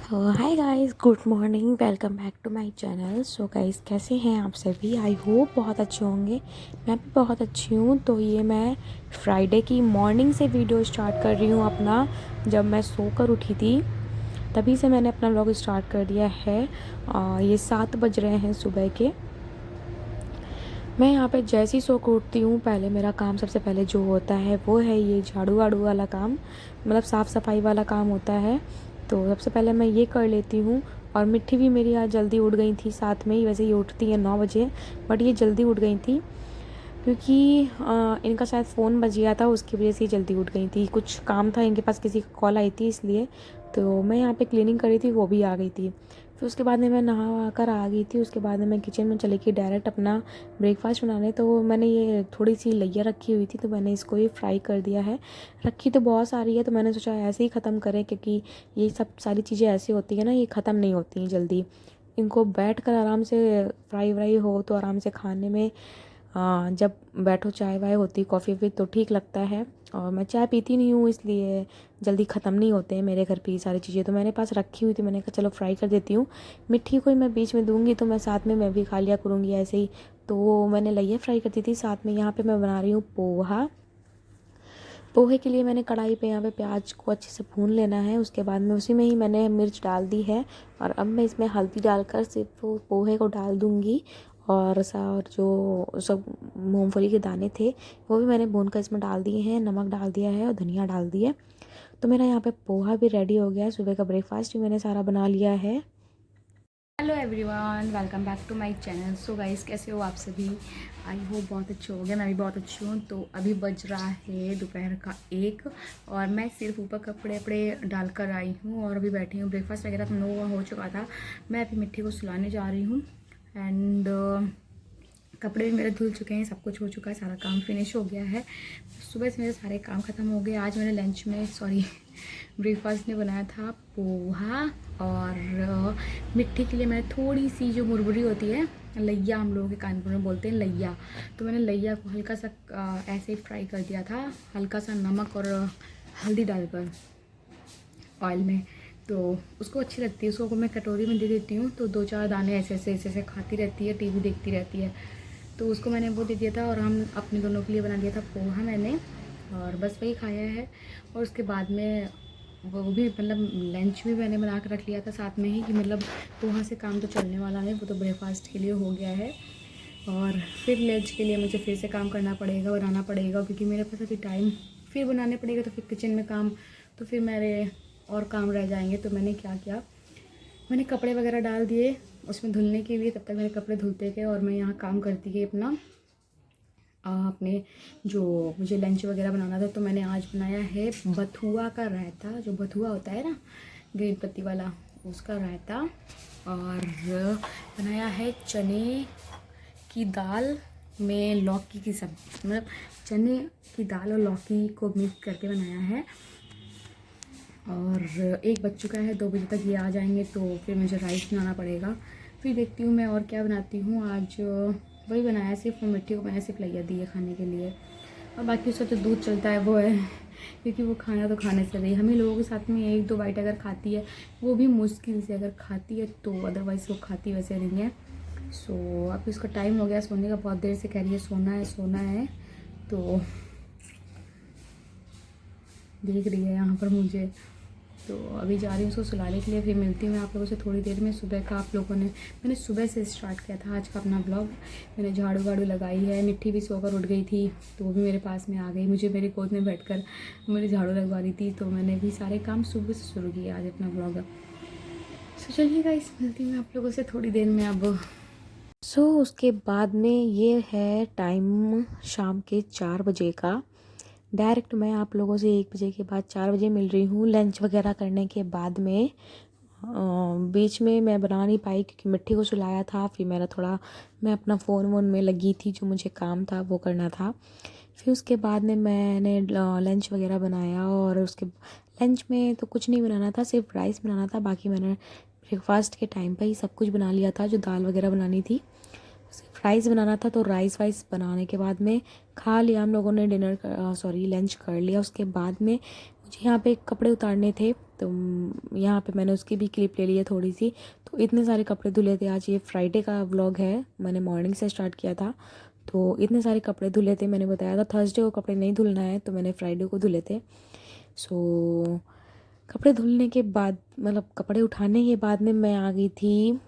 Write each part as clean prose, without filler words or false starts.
Hi guys, good morning, welcome back to my channel. So guys, कैसे हैं आप सभी? आई होप बहुत अच्छे होंगे। मैं भी बहुत अच्छी हूँ। तो ये मैं फ्राइडे की मॉर्निंग से वीडियो स्टार्ट कर रही हूँ अपना। जब मैं सोकर उठी थी तभी से मैंने अपना व्लॉग स्टार्ट कर दिया है। ये 7 बज रहे हैं सुबह के। मैं यहाँ पे जैसे ही सो कर उठती हूँ, पहले मेरा काम सबसे पहले जो होता है वो है ये झाड़ू वाड़ू वाला काम, मतलब साफ़ सफाई वाला काम होता है। तो सबसे पहले मैं ये कर लेती हूँ। और मिट्टी भी मेरी आज जल्दी उठ गई थी, साथ में ही। वैसे ये उठती है 9 बजे, बट ये जल्दी उठ गई थी क्योंकि इनका शायद फ़ोन बज गया था, उसकी वजह से ही जल्दी उठ गई थी। कुछ काम था इनके पास, किसी का कॉल आई थी इसलिए। तो मैं यहाँ पे क्लीनिंग कर रही थी, वो भी आ गई थी। फिर उसके बाद में मैं नहा वहा कर आ गई थी। उसके बाद में मैं किचन में चली गई डायरेक्ट अपना ब्रेकफास्ट बनाने। तो मैंने ये थोड़ी सी लैया रखी हुई थी, तो मैंने इसको ये फ्राई कर दिया है। रखी तो बहुत सारी है, तो मैंने सोचा ऐसे ही ख़त्म करें, क्योंकि ये सब सारी चीज़ें ऐसी होती है ना, ये ख़त्म नहीं होती हैं जल्दी। इनको बैठ कर आराम से फ्राई व्राई हो तो आराम से खाने में, जब बैठो चाय वाय होती कॉफ़ी भी तो ठीक लगता है। और मैं चाय पीती नहीं हूँ, इसलिए जल्दी ख़त्म नहीं होते हैं मेरे घर पे ये सारी चीज़ें। तो मैंने पास रखी हुई थी, मैंने कहा चलो फ्राई कर देती हूँ। मिट्टी को ही मैं बीच में दूँगी तो मैं साथ में मैं भी खा लिया करूँगी ऐसे ही। तो मैंने लइया फ्राई कर दी थी। साथ में यहाँ पे मैं बना रही हूँ पोहा। पोहे के लिए मैंने कढ़ाई पे यहाँ पे प्याज को अच्छे से भून लेना है। उसके बाद में उसी में ही मैंने मिर्च डाल दी है। और अब मैं इसमें हल्दी डालकर सिर्फ पोहे को डाल दूँगी। और जो सब मूंगफली के दाने थे वो भी मैंने भून कर इसमें डाल दिए हैं। नमक डाल दिया है और धनिया डाल दिया। तो मेरा यहाँ पे पोहा भी रेडी हो गया है। सुबह का ब्रेकफास्ट भी मैंने सारा बना लिया है। Hello everyone, welcome back to my channel. So guys, कैसे हो आप सभी? आई होप बहुत अच्छे हो गए। मैं भी बहुत अच्छी हूँ। तो अभी बज रहा है दोपहर का 1 और मैं सिर्फ ऊपर कपड़े वपड़े डाल कर आई हूँ और अभी बैठी हूँ। ब्रेकफास्ट वगैरह तो 9 हो चुका था। मैं अभी मिट्टी को सुलाने जा रही हूँ। एंड कपड़े भी मेरे धुल चुके हैं, सब कुछ हो चुका है, सारा काम फिनिश हो गया है। सुबह से मेरे सारे काम ख़त्म हो गए। आज मैंने लंच में ब्रेकफास्ट में बनाया था पोहा। और मिट्टी के लिए मैंने थोड़ी सी जो मुरमुरी होती है, लैया हम लोगों के कानपुर में बोलते हैं लैया, तो मैंने लैया को हल्का सा ऐसे ही फ्राई कर दिया था, हल्का सा नमक और हल्दी डालकर ऑयल में। तो उसको अच्छी लगती है, उसको मैं कटोरी में दे देती हूँ तो 2-4 दाने ऐसे ऐसे ऐसे ऐसे खाती रहती है, टीवी देखती रहती है। तो उसको मैंने वो दे दिया था और हम अपने दोनों के लिए बना दिया था पोहा मैंने, और बस वही खाया है। और उसके बाद में वो भी मतलब लंच भी मैंने बना कर रख लिया था साथ में ही, कि मतलब पोहा से काम तो चलने वाला है, वो तो ब्रेकफास्ट के लिए हो गया है। और फिर लंच के लिए मुझे फिर से काम करना पड़ेगा, बनाना पड़ेगा, क्योंकि मेरे पास अभी टाइम फिर बनाने पड़ेगा। तो फिर किचन में काम, तो फिर मेरे और काम रह जाएंगे। तो मैंने क्या किया, मैंने कपड़े वगैरह डाल दिए उसमें धुलने के लिए। तब तक मेरे कपड़े धुलते गए और मैं यहाँ काम करती गई अपना। अपने जो मुझे लंच वगैरह बनाना था, तो मैंने आज बनाया है बथुआ का रायता। जो बथुआ होता है ना, ग्रीन पत्ती वाला, उसका रायता। और बनाया है चने की दाल में लौकी की सब्जी, मतलब चने की दाल और लौकी को मिक्स करके बनाया है। और 1 बज चुका है, 2 बजे तक ये आ जाएंगे तो फिर मुझे राइस बनाना पड़ेगा। फिर देखती हूँ मैं और क्या बनाती हूँ। आज वही बनाया, सिर्फ मिट्टी को मैंने सिर्फ लैया दी है खाने के लिए। और बाकी उसका जो दूध चलता है वो है, क्योंकि वो खाना तो खाने से रही, हम ही लोगों के साथ में 1-2 बाइट अगर खाती है, वो भी मुश्किल से अगर खाती है, तो अदरवाइज़ वो खाती वैसे नहीं है। सो अब इसका टाइम हो गया सोने का, बहुत देर से कह रही है सोना है सोना है। तो देख रही है यहाँ पर मुझे। तो अभी जा रही हूँ उसको सुलाने के लिए। फिर मिलती हूँ मैं आप लोगों से थोड़ी देर में। सुबह का आप लोगों ने, मैंने सुबह से स्टार्ट किया था आज का अपना ब्लॉग। मैंने झाड़ू वाड़ू लगाई है, मिट्टी भी सोकर उठ गई थी तो वो भी मेरे पास में आ गई, मुझे मेरी गोद में बैठकर मेरी झाड़ू लगवा रही थी। तो मैंने भी सारे काम सुबह से शुरू किए आज अपना ब्लॉग। तो चलिए गाइस, मिलती हूँ आप लोगों से थोड़ी देर में अब। उसके बाद में ये है टाइम शाम के 4 बजे का। डायरेक्ट मैं आप लोगों से 1 बजे के बाद 4 बजे मिल रही हूँ। लंच वगैरह करने के बाद में बीच में मैं बना नहीं पाई क्योंकि मिट्टी को सुलाया था। फिर मैं अपना फ़ोन वोन में लगी थी, जो मुझे काम था वो करना था। फिर उसके बाद में मैंने लंच वगैरह बनाया। और उसके लंच में तो कुछ नहीं बनाना था, सिर्फ राइस बनाना था। बाकी मैंने ब्रेकफास्ट के टाइम पे ही सब कुछ बना लिया था, जो दाल वगैरह बनानी थी। सिर्फ राइस बनाना था, तो राइस वाइस बनाने के बाद में खा लिया हम लोगों ने, लंच कर लिया। उसके बाद में मुझे यहाँ पे कपड़े उतारने थे, तो यहाँ पे मैंने उसकी भी क्लिप ले ली है थोड़ी सी। तो इतने सारे कपड़े धुले थे। आज ये फ्राइडे का व्लॉग है, मैंने मॉर्निंग से स्टार्ट किया था। तो इतने सारे कपड़े धुले थे, मैंने बताया था थर्सडे को कपड़े नहीं धुलना है, तो मैंने फ्राइडे को धुले थे। सो कपड़े धुलने के बाद, मतलब कपड़े उठाने के बाद में मैं आ गई थी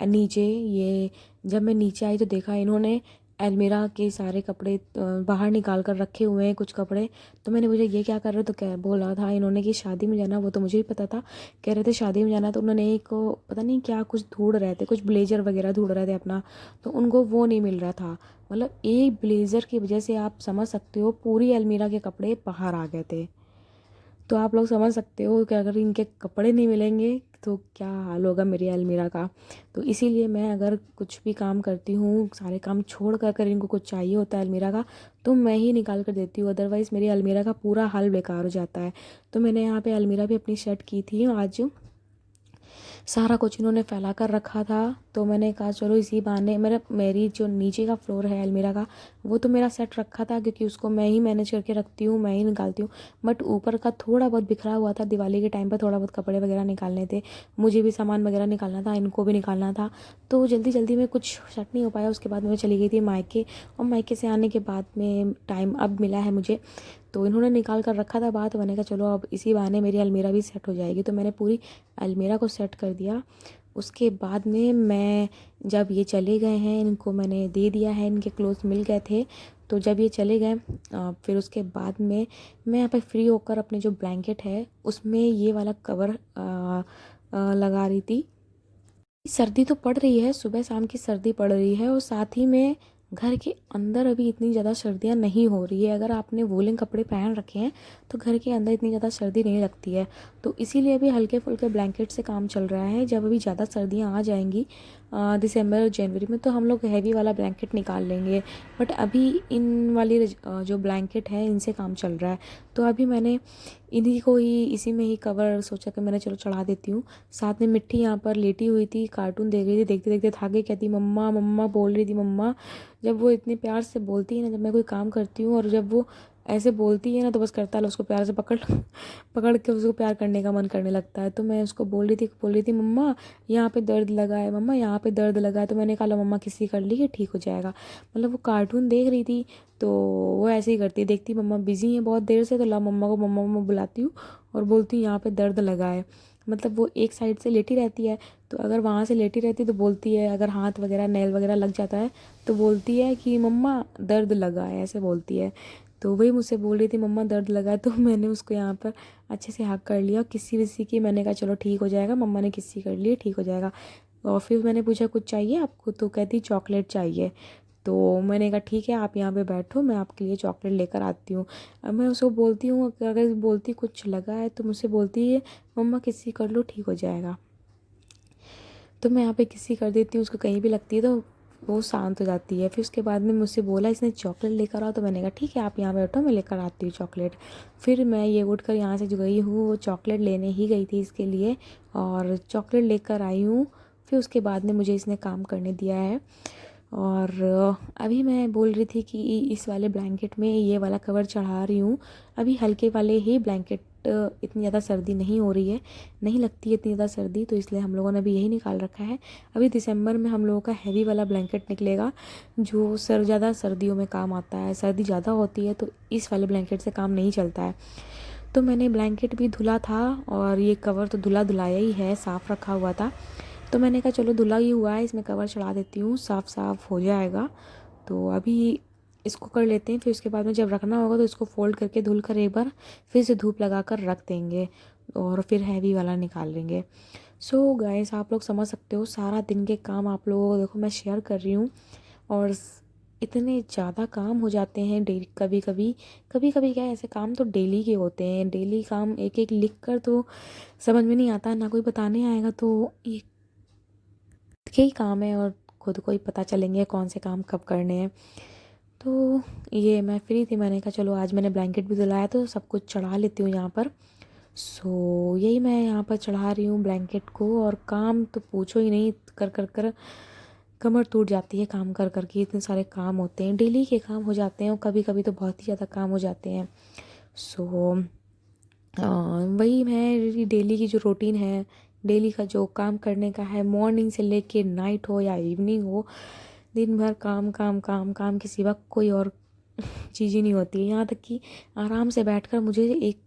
नीचे। ये जब मैं नीचे आई तो देखा इन्होंने अलमीरा के सारे कपड़े बाहर निकाल कर रखे हुए हैं, कुछ कपड़े। तो मैंने मुझे ये क्या कर रहे हो, तो क्या बोला था इन्होंने कि शादी में जाना। वो तो मुझे भी पता था, कह रहे थे शादी में जाना। तो उन्होंने एक पता नहीं क्या कुछ ढूंढ रहे थे, कुछ ब्लेजर वगैरह ढूंढ रहे थे अपना, तो उनको वो नहीं मिल रहा था। मतलब एक ब्लेज़र की वजह से आप समझ सकते हो पूरी अलमीरा के कपड़े बाहर आ गए थे। तो आप लोग समझ सकते हो कि अगर इनके कपड़े नहीं मिलेंगे तो क्या हाल होगा मेरी अलमीरा का। तो इसीलिए मैं अगर कुछ भी काम करती हूँ, सारे काम छोड़ कर अगर इनको कुछ चाहिए होता है अलमीरा का, तो मैं ही निकाल कर देती हूँ, अदरवाइज़ मेरी अलमीरा का पूरा हाल बेकार हो जाता है। तो मैंने यहाँ पे अलमीरा भी अपनी सेट की थी आज। सारा कुछ इन्होंने फैला कर रखा था, तो मैंने कहा चलो इसी बहाने मेरी जो नीचे का फ्लोर है अलमीरा का, वो तो मेरा सेट रखा था क्योंकि उसको मैं ही मैनेज करके रखती हूँ, मैं ही निकालती हूँ। बट ऊपर का थोड़ा बहुत बिखरा हुआ था, दिवाली के टाइम पर थोड़ा बहुत कपड़े वगैरह निकालने थे, मुझे भी सामान वगैरह निकालना था, इनको भी निकालना था। तो जल्दी जल्दी में कुछ सेट नहीं हो पाया। उसके बाद मैं चली गई थी मायके, और मायके से आने के बाद में टाइम अब मिला है मुझे, तो इन्होंने निकाल कर रखा था बाहर। तो मैंने कहा चलो अब इसी बहाने मेरी अलमीरा भी सेट हो जाएगी। तो मैंने पूरी अलमीरा को सेट कर दिया। उसके बाद में मैं, जब ये चले गए हैं, इनको मैंने दे दिया है, इनके क्लोथ्स मिल गए थे। तो जब ये चले गए फिर उसके बाद में मैं यहाँ पे फ्री होकर अपने जो ब्लैंकेट है उसमें ये वाला कवर लगा रही थी। सर्दी तो पड़ रही है, सुबह शाम की सर्दी पड़ रही है, और साथ ही में घर के अंदर अभी इतनी ज़्यादा सर्दियाँ नहीं हो रही है। अगर आपने वूलन कपड़े पहन रखे हैं तो घर के अंदर इतनी ज़्यादा सर्दी नहीं लगती है। तो इसीलिए अभी हल्के फुल्के ब्लैंकेट से काम चल रहा है। जब अभी ज़्यादा सर्दियाँ आ जाएंगी दिसंबर और जनवरी में, तो हम लोग हैवी वाला ब्लैंकेट निकाल लेंगे। बट अभी इन वाली जो ब्लैंकेट है इनसे काम चल रहा है। तो अभी मैंने इन्हीं को ही, इसी में ही कवर सोचा कि मैंने चलो चढ़ा देती हूँ। साथ में मिट्टी यहाँ पर लेटी हुई थी, कार्टून देख रही थी, देखते देखते थक गई, कहती मम्मा मम्मा बोल रही थी मम्मा। जब वो इतने प्यार से बोलती है ना, जब मैं कोई काम करती हूँ और जब वो ऐसे बोलती है ना, तो बस करता है उसको प्यार से पकड़ पकड़ के उसको प्यार करने का मन करने लगता है। तो मैं उसको बोल रही थी मम्मा यहाँ पे दर्द लगा है, मम्मा यहाँ पे दर्द लगा है। तो मैंने कहा लो मम्मा किसी कर ली कि ठीक हो जाएगा। मतलब वो कार्टून देख रही थी, तो वो ऐसे ही करती, देखती मम्मा बिजी है बहुत देर से, तो ला मम्मा को मम्मा मम्मा बुलाती हूँ और बोलती हूँ यहाँ पे दर्द लगा है। मतलब वो एक साइड से लेटी रहती है, तो अगर वहाँ से लेटी रहती है तो बोलती है, अगर हाथ वगैरह नेल वगैरह लग जाता है तो बोलती है कि मम्मा दर्द लगा है, ऐसे बोलती है। तो वही मुझसे बोल रही थी मम्मा दर्द लगा है। तो मैंने उसको यहाँ पर अच्छे से हक कर लिया, किसी विसी की, मैंने कहा चलो ठीक हो जाएगा, मम्मा ने किसी कर लिए, ठीक हो जाएगा। और फिर मैंने पूछा कुछ चाहिए आपको, तो कहती चॉकलेट चाहिए। तो मैंने कहा ठीक है आप यहाँ पे बैठो, मैं आपके लिए चॉकलेट लेकर आती हूँ। अब मैं उसको बोलती हूँ, अगर बोलती कुछ लगा है तो मुझसे बोलती है मम्मा किसी कर लो ठीक हो जाएगा। तो मैं यहाँ पे किसी कर देती हूँ, उसको कहीं भी लगती है तो वो शांत हो जाती है। फिर उसके बाद में मुझसे बोला इसने चॉकलेट लेकर आओ, तो मैंने कहा ठीक है आप यहाँ बैठो, मैं लेकर आती हूँ चॉकलेट। फिर मैं ये उठ कर यहाँ से जो गई हूँ, वो चॉकलेट लेने ही गई थी इसके लिए, और चॉकलेट लेकर आई हूँ। फिर उसके बाद में मुझे इसने काम करने दिया है। और अभी मैं बोल रही थी कि इस वाले ब्लैंकेट में ये वाला कवर चढ़ा रही हूँ। अभी हल्के वाले ही ब्लैंकेट, इतनी ज़्यादा सर्दी नहीं हो रही है, नहीं लगती है इतनी ज़्यादा सर्दी, तो इसलिए हम लोगों ने अभी यही निकाल रखा है। अभी दिसंबर में हम लोगों का हैवी वाला ब्लैंकेट निकलेगा, जो ज़्यादा सर्दियों में काम आता है। सर्दी ज़्यादा होती है तो इस वाले ब्लैंकेट से काम नहीं चलता है। तो मैंने ब्लैंकेट भी धुला था, और ये कवर तो धुला धुलाया ही है, साफ़ रखा हुआ था। तो मैंने कहा चलो धुला ही हुआ है, इसमें कवर चढ़ा देती हूँ, साफ़ साफ़ हो जाएगा। तो अभी इसको कर लेते हैं, फिर उसके बाद में जब रखना होगा तो इसको फोल्ड करके धुल कर एक बार फिर से धूप लगा कर रख देंगे, और फिर हैवी वाला निकाल लेंगे। सो गाइस आप लोग समझ सकते हो, सारा दिन के काम आप लोगों को देखो मैं शेयर कर रही हूँ, और इतने ज़्यादा काम हो जाते हैं डेली। कभी कभी क्या है, ऐसे काम तो डेली के होते हैं, डेली काम एक एक लिख कर तो समझ में नहीं आता, ना कोई बताने आएगा, तो ये के ही काम है और खुद को ही पता चलेंगे कौन से काम कब करने हैं। तो ये मैं फ्री थी, मैंने कहा चलो आज मैंने ब्लैंकेट भी धुलाया तो सब कुछ चढ़ा लेती हूँ यहाँ पर। सो यही मैं यहाँ पर चढ़ा रही हूँ ब्लैंकेट को, और काम तो पूछो ही नहीं, कर कर कर कमर टूट जाती है काम कर कर के। इतने सारे काम होते हैं, डेली के काम हो जाते हैं, और कभी कभी तो बहुत ही ज़्यादा काम हो जाते हैं। सो वही मेरी डेली की जो रूटीन है, डेली का जो काम करने का है, मॉर्निंग से लेके नाइट हो या इवनिंग हो, दिन भर काम काम काम काम के सिवा कोई और चीज़ ही नहीं होती है। यहाँ तक कि आराम से बैठकर मुझे एक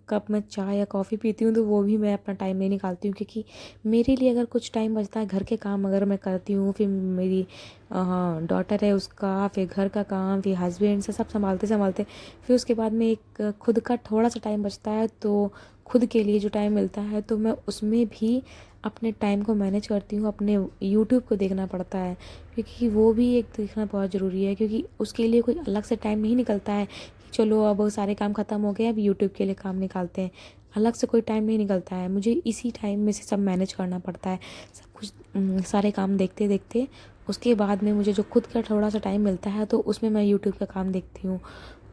कप में चाय या कॉफ़ी पीती हूँ तो वो भी मैं अपना टाइम नहीं निकालती हूँ, क्योंकि मेरे लिए अगर कुछ टाइम बचता है, घर के काम अगर मैं करती हूँ, फिर मेरी डॉटर है उसका, फिर घर का काम, फिर हस्बैंड से सब संभालते संभालते फिर उसके बाद में एक खुद का थोड़ा सा टाइम बचता है, तो खुद के लिए जो टाइम मिलता है तो मैं उसमें भी अपने टाइम को मैनेज करती हूँ। अपने यूट्यूब को देखना पड़ता है, क्योंकि वो भी एक देखना बहुत ज़रूरी है, क्योंकि उसके लिए कोई अलग से टाइम नहीं निकलता है कि चलो अब सारे काम ख़त्म हो गए, अब यूट्यूब के लिए काम निकालते हैं। अलग से कोई टाइम नहीं निकलता है, मुझे इसी टाइम में से सब मैनेज करना पड़ता है, सब कुछ सारे काम देखते देखते उसके बाद में मुझे जो खुद का थोड़ा सा टाइम मिलता है तो उसमें मैं यूट्यूब का काम देखती हूँ।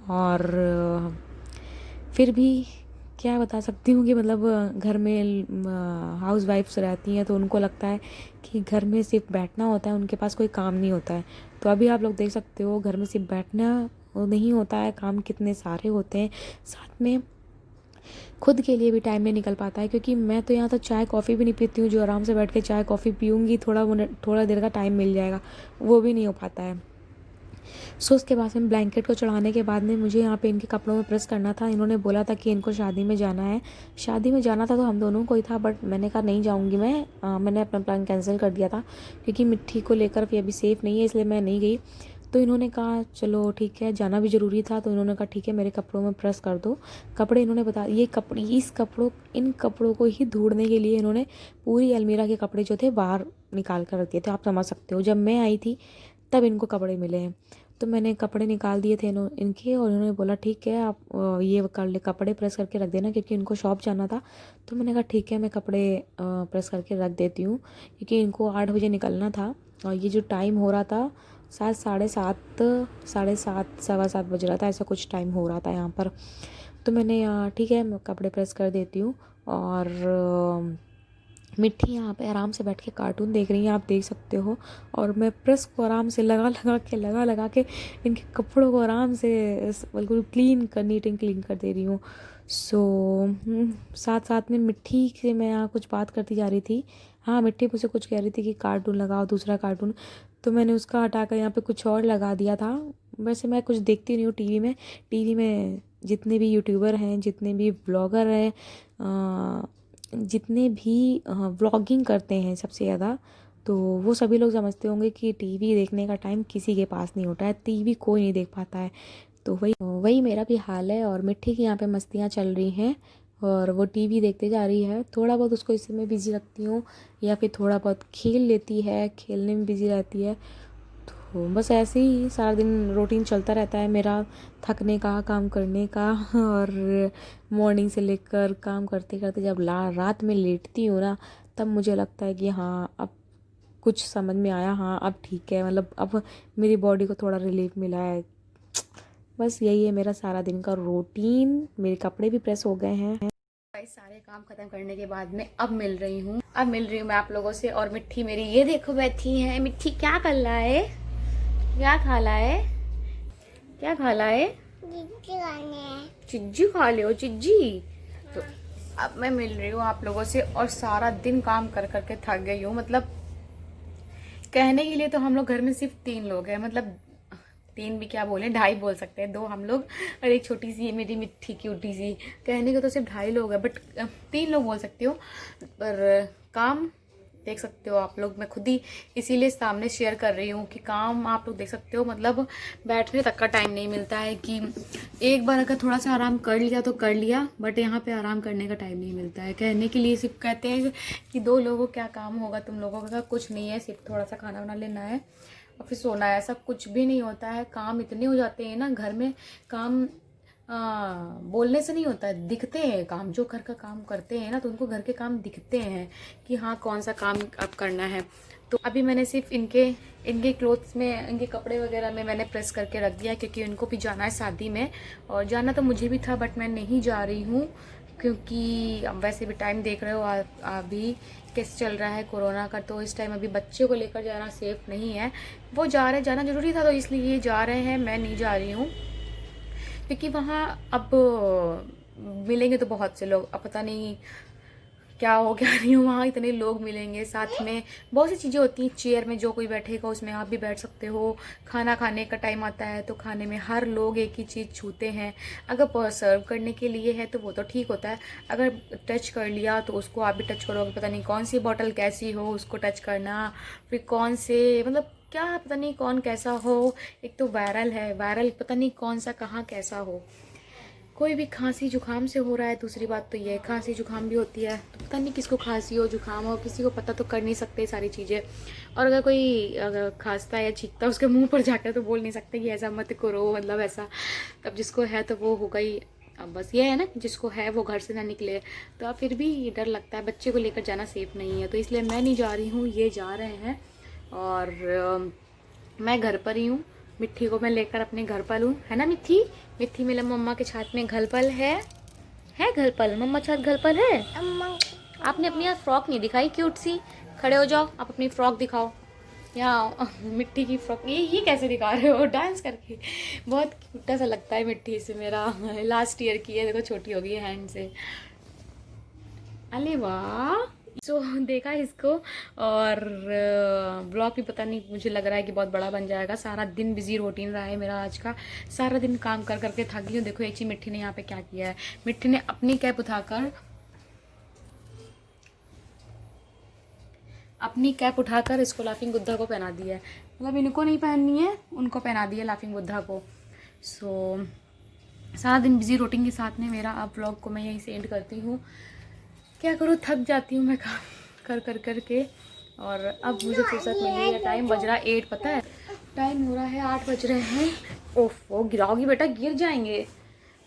और फिर भी क्या बता सकती हूँ कि मतलब घर में हाउस वाइफ्स रहती हैं तो उनको लगता है कि घर में सिर्फ बैठना होता है, उनके पास कोई काम नहीं होता है। तो अभी आप लोग देख सकते हो घर में सिर्फ बैठना नहीं होता है, काम कितने सारे होते हैं, साथ में खुद के लिए भी टाइम नहीं निकल पाता है। क्योंकि मैं तो यहाँ तो चाय कॉफ़ी भी नहीं पीती हूँ, जो आराम से बैठ के चाय कॉफ़ी पीऊँगी, थोड़ा देर का टाइम मिल जाएगा, वो भी नहीं हो पाता है। सो उसके बाद में ब्लैंकेट को चढ़ाने के बाद में मुझे यहाँ पे इनके कपड़ों में प्रेस करना था। इन्होंने बोला था कि इनको शादी में जाना है, शादी में जाना था तो हम दोनों को ही था, बट मैंने कहा नहीं जाऊँगी मैं। मैंने अपना प्लान कैंसिल कर दिया था, क्योंकि मिट्टी को लेकर भी अभी सेफ़ नहीं है, इसलिए मैं नहीं गई। तो इन्होंने कहा चलो ठीक है, जाना भी ज़रूरी था, तो इन्होंने कहा ठीक है मेरे कपड़ों में प्रेस कर दो। कपड़े इन्होंने बता ये कपड़े इन कपड़ों को ही ढूंढने के लिए इन्होंने पूरी अलमीरा के कपड़े जो थे बाहर निकाल कर रख दिए थे। आप समझ सकते हो, जब मैं आई थी तब इनको कपड़े मिले हैं। तो मैंने कपड़े निकाल दिए थे इनके, और इन्होंने बोला ठीक है आप ये कर ले, कपड़े प्रेस करके रख देना, क्योंकि इनको शॉप जाना था। तो मैंने कहा ठीक है मैं कपड़े प्रेस करके रख देती हूँ, क्योंकि इनको 8 बजे निकलना था। और ये जो टाइम हो रहा था शायद 7:30 सवा 7 बज रहा था, ऐसा कुछ टाइम हो रहा था यहाँ पर। तो मैंने ठीक है मैं कपड़े प्रेस कर देती हूँ। और मिट्टी यहाँ पे आराम से बैठ के कार्टून देख रही हैं, आप देख सकते हो। और मैं प्रेस को आराम से लगा लगा के इनके कपड़ों को आराम से बिल्कुल नीट एंड क्लीन कर दे रही हूँ। सो साथ साथ में मिट्टी से मैं यहाँ कुछ बात करती जा रही थी। हाँ, मिट्टी मुझसे कुछ कह रही थी कि कार्टून लगाओ, दूसरा कार्टून, तो मैंने उसका हटाकर यहाँ पे कुछ और लगा दिया था। वैसे मैं कुछ देखती नहीं हूँ टीवी में जितने भी यूट्यूबर हैं, जितने भी ब्लॉगर हैं, जितने भी व्लॉगिंग करते हैं सबसे ज़्यादा, तो वो सभी लोग समझते होंगे कि टीवी देखने का टाइम किसी के पास नहीं होता है, टीवी कोई नहीं देख पाता है। तो वही मेरा भी हाल है। और मिट्टी की यहाँ पे मस्तियाँ चल रही हैं और वो टीवी देखते जा रही है। थोड़ा बहुत उसको इसमें मैं बिज़ी रखती हूँ, या फिर थोड़ा बहुत खेल लेती है, खेलने में बिज़ी रहती है। तो बस ऐसे ही सारा दिन रूटीन चलता रहता है मेरा, थकने का, काम करने का। और मॉर्निंग से लेकर काम करते करते जब रात में लेटती हूँ ना, तब मुझे लगता है कि हाँ अब कुछ समझ में आया, हाँ अब ठीक है, मतलब अब मेरी बॉडी को थोड़ा रिलीफ मिला है। बस यही है मेरा सारा दिन का रूटीन। मेरे कपड़े भी प्रेस हो गए हैं। गाइस सारे काम खत्म करने के बाद में अब मिल रही हूँ मैं आप लोगों से। और मिट्टी मेरी ये देखो बैठी है। मिट्टी क्या कर रहा है, क्या खा रहा है, क्या खा रहा है? चिज्जी खा ले हो, चिज्जी। तो अब मैं मिल रही हूँ आप लोगों से, और सारा दिन काम कर करके थक गई हूँ। मतलब कहने के लिए तो हम लोग घर में सिर्फ 3 लोग हैं, मतलब 3 भी क्या बोले, 2.5 बोल सकते हैं, 2 हम लोग और एक छोटी सी मेरी मिट्टी क्यूटी सी। कहने को तो सिर्फ 2.5 लोग हैं, बट 3 लोग बोल सकते हो। पर काम देख सकते हो आप लोग, मैं खुद ही इसीलिए सामने शेयर कर रही हूँ कि काम आप लोग देख सकते हो। मतलब बैठने तक का टाइम नहीं मिलता है, कि एक बार अगर थोड़ा सा आराम कर लिया तो कर लिया, बट यहाँ पे आराम करने का टाइम नहीं मिलता है। कहने के लिए सिर्फ कहते हैं कि 2 लोगों क्या काम होगा तुम लोगों का, कुछ नहीं है, सिर्फ थोड़ा सा खाना वाना लेना है और फिर सोना है। ऐसा कुछ भी नहीं होता है। काम इतने हो जाते हैं ना घर में, काम बोलने से नहीं होता है, दिखते हैं काम। जो घर का काम करते हैं ना, तो उनको घर के काम दिखते हैं कि हाँ कौन सा काम अब करना है। तो अभी मैंने सिर्फ इनके क्लोथ्स में, इनके कपड़े वगैरह में मैंने प्रेस करके रख दिया, क्योंकि इनको भी जाना है शादी में। और जाना तो मुझे भी था, बट मैं नहीं जा रही हूँ, क्योंकि अब वैसे भी टाइम देख रहे हो अभी कैसे चल रहा है कोरोना का। तो इस टाइम अभी बच्चे को लेकर जाना सेफ नहीं है। वो जा रहे, जाना ज़रूरी था तो इसलिए जा रहे हैं, मैं नहीं जा रही हूँ। क्योंकि वहाँ अब मिलेंगे तो बहुत से लोग, अब पता नहीं क्या हो क्या नहीं हो, वहाँ इतने लोग मिलेंगे, साथ में बहुत सी चीज़ें होती हैं। चेयर में जो कोई बैठेगा उसमें आप भी बैठ सकते हो। खाना खाने का टाइम आता है तो खाने में हर लोग एक ही चीज़ छूते हैं। अगर सर्व करने के लिए है तो वो तो ठीक होता है, अगर टच कर लिया तो उसको आप भी टच करोगे, पता नहीं कौन सी बॉटल कैसी हो उसको टच करना, फिर कौन से मतलब क्या पता नहीं कौन कैसा हो। एक तो वायरल है, वायरल पता नहीं कौन सा कहाँ कैसा हो। कोई भी खांसी जुकाम से हो रहा है, दूसरी बात तो ये खांसी जुकाम भी होती है, तो पता नहीं किसको खांसी हो जुकाम हो, किसी को पता तो कर नहीं सकते सारी चीज़ें। और अगर कोई अगर खांसता है या छींकता है उसके मुंह पर जाकर तो बोल नहीं सकते कि ऐसा मत करो, मतलब ऐसा। अब जिसको है तो वो होगा ही। अब बस ये है ना, जिसको है वो घर से ना निकले। तो अब फिर भी डर लगता है, बच्चे को लेकर जाना सेफ नहीं है, तो इसलिए मैं नहीं जा रही हूँ, ये जा रहे हैं। और मैं घर पर ही हूँ, मिट्टी को मैं लेकर अपने घर पर हूँ, है ना मिट्टी? मिट्टी मेरे मम्मा के छात में घर पर है घर पर, मम्मा छात घर पर है। आपने अपनी आज फ्रॉक नहीं दिखाई क्यूट सी, खड़े हो जाओ, आप अपनी फ्रॉक दिखाओ। यहाँ मिट्टी की फ्रॉक, ये कैसे दिखा रहे हो डांस करके? बहुत क्यूटा सा लगता है मिट्टी से। मेरा लास्ट ईयर की है, देखो छोटी हो गई है हैंड से। अरे वाह। सो देखा इसको। और ब्लॉग भी पता नहीं, मुझे लग रहा है कि बहुत बड़ा बन जाएगा। सारा दिन बिजी रूटीन रहा है मेरा आज का, सारा दिन काम कर करके थक गई हूँ। देखो एक चीज मिट्टी ने यहाँ पे क्या किया है, मिट्टी ने अपनी कैप उठाकर इसको लाफिंग बुद्धा को पहना दिया है। मतलब इनको नहीं पहननी है, उनको पहना दिया लाफिंग बुद्धा को। सो सारा दिन बिजी रूटीन के साथ में मेरा, अब ब्लॉग को मैं यहीं से एंड करती हूँ। क्या करूँ, थक जाती हूँ मैं काम कर करके। और अब मुझे फुर्सत मिली है, टाइम बज रहा है 8, पता है टाइम हो रहा है 8 बज रहे हैं। ओफो गिराओगी बेटा, गिर जाएंगे,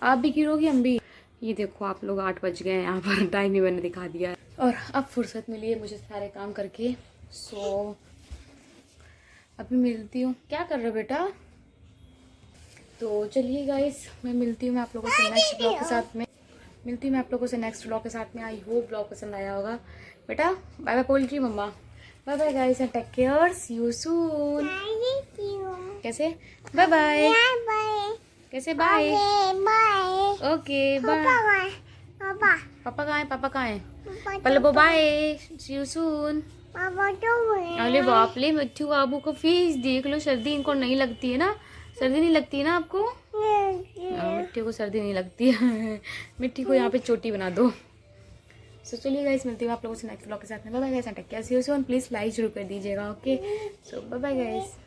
आप भी गिरोगी हम भी। ये देखो आप लोग 8 बज गए हैं, यहाँ पर टाइम ही मैंने दिखा दिया है। और अब फुर्सत मिली है मुझे सारे काम करके। सो अभी मिलती हूँ। क्या कर रहे हो बेटा? तो चलिए गाइस, मैं मिलती हूँ आप लोगों से नेक्स्ट ब्लॉग के साथ में। आई होप ब्लॉग पसंद आया होगा। बेटा बाय बाय पोल्ट्री मम्मा, bye bye guys and take care, see you soon. कैसे बाय बाय? कैसे बाय? Okay bye. पापा कहाँ है? पापा कहाँ है? पहले बाय, सी यू सून। अरे बाप ले, मिट्टू बाबू को फेस देख लो, सर्दी इनको नहीं लगती है ना? सर्दी नहीं लगती है ना आपको? मिट्टी को सर्दी नहीं लगती है। मिट्टी को यहाँ पे चोटी बना दो। सो चलिए गाइस, मिलती हूँ आप लोगों से नेक्स्ट व्लॉग के साथ में। Bye bye guys and take care, see you soon. Please like जरूर कर दीजिएगा। Okay, so bye bye guys.